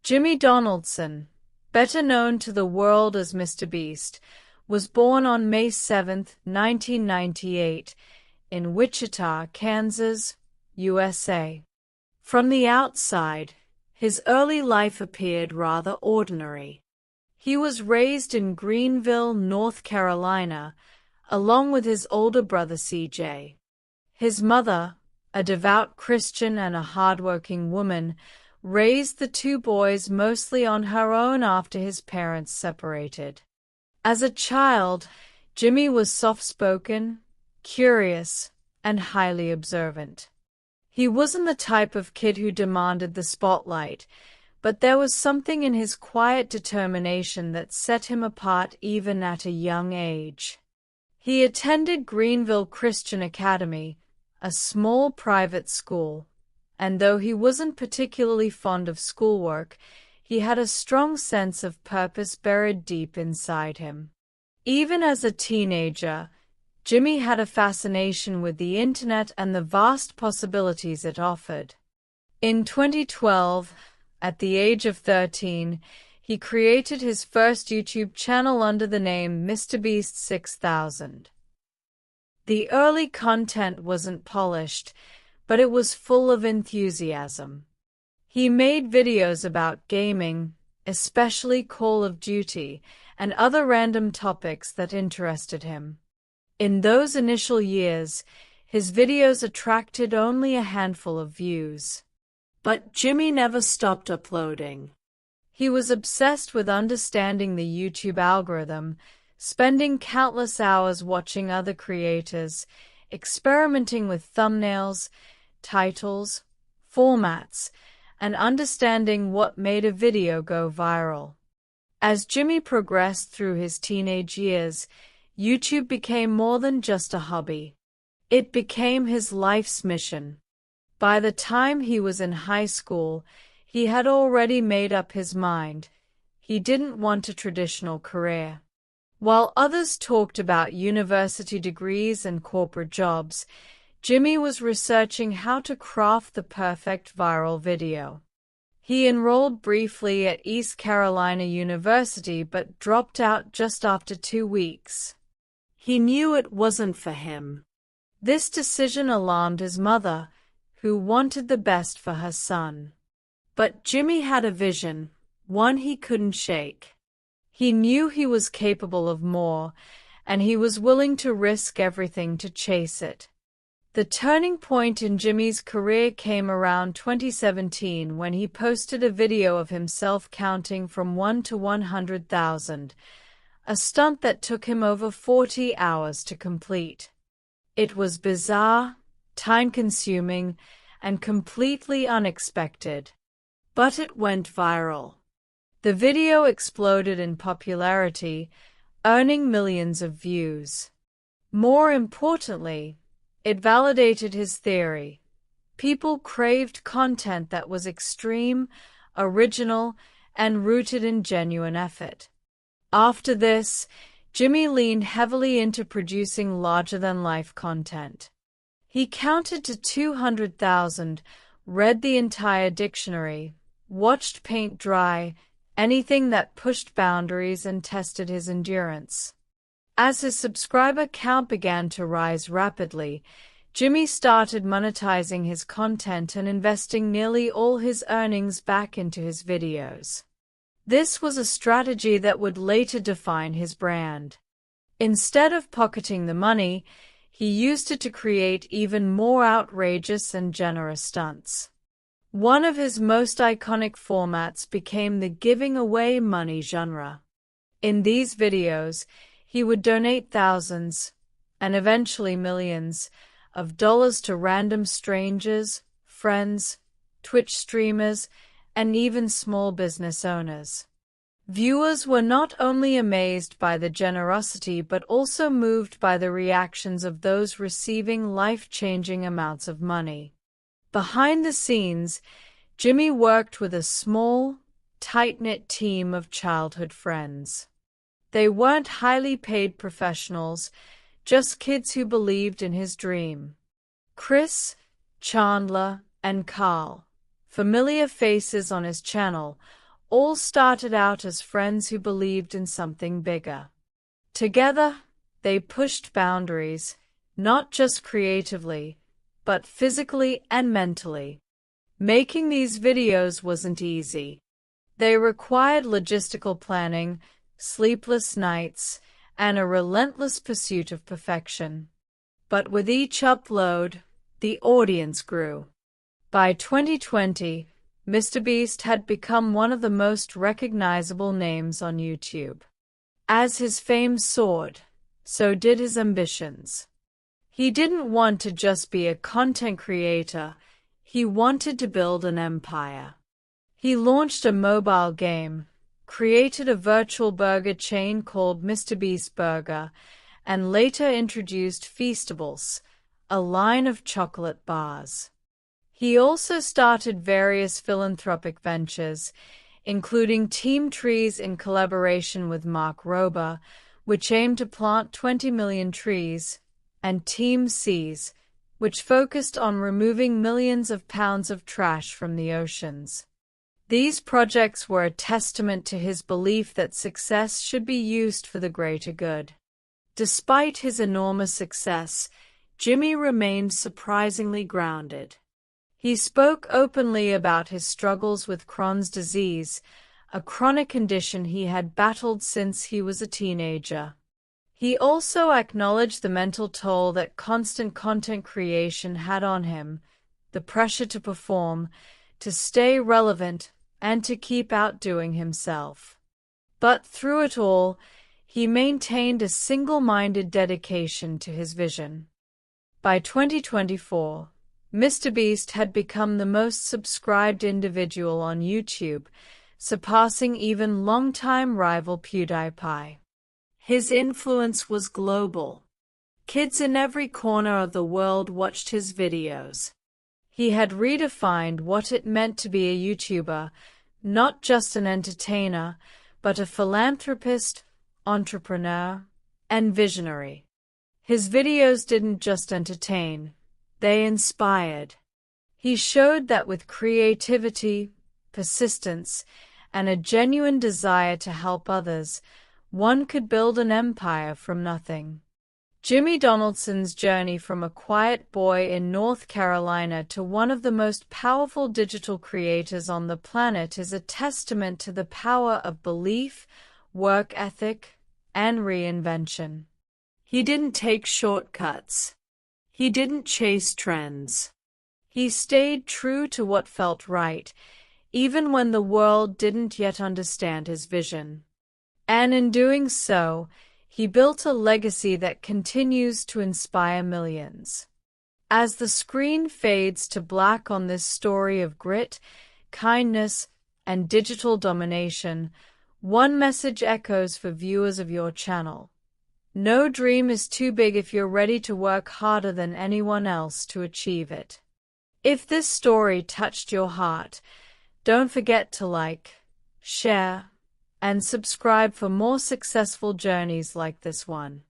Jimmy Donaldson, better known to the world as MrBeast, was born on May 7, 1998, in Wichita, Kansas, USA. From the outside, his early life appeared rather ordinary. He was raised in Greenville, North Carolina, along with his older brother CJ. His mother, a devout Christian and a hardworking woman, raised the two boys mostly on her own after his parents separated. As a child, Jimmy was soft-spoken, curious, and highly observant. He wasn't the type of kid who demanded the spotlight, but there was something in his quiet determination that set him apart even at a young age. He attended Greenville Christian Academy, a small private school, and though he wasn't particularly fond of schoolwork, he had a strong sense of purpose buried deep inside him. Even as a teenager, Jimmy had a fascination with the internet and the vast possibilities it offered. In 2012, at the age of 13, he created his first YouTube channel under the name MrBeast 6000. The early content wasn't polished, but it was full of enthusiasm. He made videos about gaming, especially Call of Duty, and other random topics that interested him. In those initial years, his videos attracted only a handful of views. But Jimmy never stopped uploading. He was obsessed with understanding the YouTube algorithm, spending countless hours watching other creators, experimenting with thumbnails, titles, formats, and understanding what made a video go viral. As Jimmy progressed through his teenage years, YouTube became more than just a hobby. It became his life's mission. By the time he was in high school, he had already made up his mind. He didn't want a traditional career. While others talked about university degrees and corporate jobs, Jimmy was researching how to craft the perfect viral video. He enrolled briefly at East Carolina University but dropped out just after 2 weeks. He knew it wasn't for him. This decision alarmed his mother, who wanted the best for her son. But Jimmy had a vision, one he couldn't shake. He knew he was capable of more, and he was willing to risk everything to chase it. The turning point in Jimmy's career came around 2017 when he posted a video of himself counting from 1 to 100,000, a stunt that took him over 40 hours to complete. It was bizarre, time-consuming, and completely unexpected. But it went viral. The video exploded in popularity, earning millions of views. More importantly, it validated his theory. People craved content that was extreme, original, and rooted in genuine effort. After this, Jimmy leaned heavily into producing larger-than-life content. He counted to 200,000, read the entire dictionary, watched paint dry, anything that pushed boundaries and tested his endurance. As his subscriber count began to rise rapidly, Jimmy started monetizing his content and investing nearly all his earnings back into his videos. This was a strategy that would later define his brand. Instead of pocketing the money, he used it to create even more outrageous and generous stunts. One of his most iconic formats became the giving away money genre. In these videos, he would donate thousands, and eventually millions, of dollars to random strangers, friends, Twitch streamers, and even small business owners. Viewers were not only amazed by the generosity but also moved by the reactions of those receiving life-changing amounts of money. Behind the scenes, Jimmy worked with a small, tight-knit team of childhood friends. They weren't highly paid professionals, just kids who believed in his dream. Chris, Chandler, and Carl, familiar faces on his channel, all started out as friends who believed in something bigger. Together, they pushed boundaries, not just creatively, but physically and mentally. Making these videos wasn't easy. They required logistical planning, sleepless nights, and a relentless pursuit of perfection. But with each upload, the audience grew. By 2020, MrBeast had become one of the most recognizable names on YouTube. As his fame soared, so did his ambitions. He didn't want to just be a content creator, he wanted to build an empire. He launched a mobile game, created a virtual burger chain called MrBeast Burger, and later introduced Feastables, a line of chocolate bars. He also started various philanthropic ventures, including Team Trees in collaboration with Mark Rober, which aimed to plant 20 million trees, and Team Seas, which focused on removing millions of pounds of trash from the oceans. These projects were a testament to his belief that success should be used for the greater good. Despite his enormous success, Jimmy remained surprisingly grounded. He spoke openly about his struggles with Crohn's disease, a chronic condition he had battled since he was a teenager. He also acknowledged the mental toll that constant content creation had on him, the pressure to perform, to stay relevant, and to keep outdoing himself. But through it all, he maintained a single-minded dedication to his vision. By 2024, MrBeast had become the most subscribed individual on YouTube, surpassing even longtime rival PewDiePie. His influence was global. Kids in every corner of the world watched his videos. He had redefined what it meant to be a YouTuber, not just an entertainer, but a philanthropist, entrepreneur, and visionary. His videos didn't just entertain, they inspired. He showed that with creativity, persistence, and a genuine desire to help others, one could build an empire from nothing. Jimmy Donaldson's journey from a quiet boy in North Carolina to one of the most powerful digital creators on the planet is a testament to the power of belief, work ethic, and reinvention. He didn't take shortcuts. He didn't chase trends. He stayed true to what felt right, even when the world didn't yet understand his vision. And in doing so, he built a legacy that continues to inspire millions. As the screen fades to black on this story of grit, kindness, and digital domination, one message echoes for viewers of your channel. No dream is too big if you're ready to work harder than anyone else to achieve it. If this story touched your heart, don't forget to like, share, and subscribe for more successful journeys like this one.